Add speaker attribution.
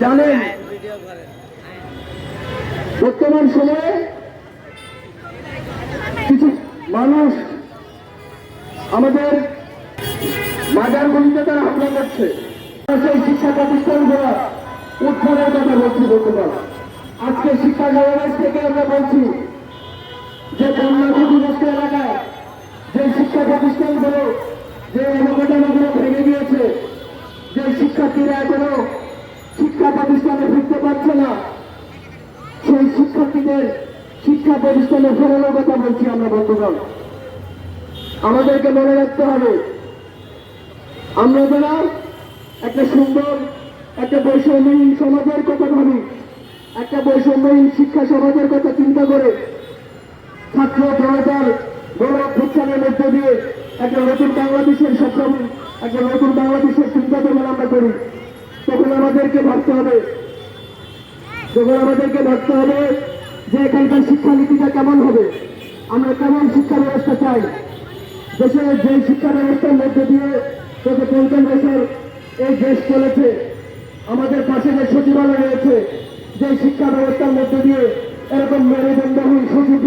Speaker 1: জানেন বর্তমান সময়ে কিছু মানুষ আমাদের বাজারগুলিতে তারা হামলা করছে, সেই শিক্ষা প্রতিষ্ঠানগুলো উত্থানের কথা বলছি। বর্তমান আজকে শিক্ষা সমাবেশ থেকে আমরা বলছি যে বন্যা ক্ষতিগ্রস্ত এলাকায় যে শিক্ষা প্রতিষ্ঠানগুলো যে অবকাঠামোগুলো ভেঙে গিয়েছে, যে শিক্ষার্থীরা এখনো শিক্ষা প্রতিষ্ঠানে ফিরতে পারছে না, সেই শিক্ষার্থীদের শিক্ষা প্রতিষ্ঠানে ফেরানোর কথা বলছি আমরা। বন্ধুগণ, আমাদেরকে মনে রাখতে হবে, আমরা যারা একটা সুন্দর একটা বৈষম্যহীন সমাজের কথা ভাবি, একটা বৈষম্যহীন শিক্ষা সমাজের কথা চিন্তা করে ছাত্র জনতার বড় অভ্যুত্থানের মধ্য দিয়ে একটা নতুন বাংলাদেশের স্বপ্ন, একটা নতুন বাংলাদেশের চিন্তা যখন আমরা করি, তখন আমাদেরকে ভাবতে হবে যে এখানকার শিক্ষানীতিটা কেমন হবে, আমরা কেমন শিক্ষা ব্যবস্থা চাই। দেশের যে শিক্ষা ব্যবস্থার মধ্যে দিয়ে গত 50 বছর এই দেশ চলেছে, আমাদের পাশে যে সচিবালয় রয়েছে, যে শিক্ষা ব্যবস্থার মধ্যে দিয়ে এরকম মেরুদণ্ডহীন সচিব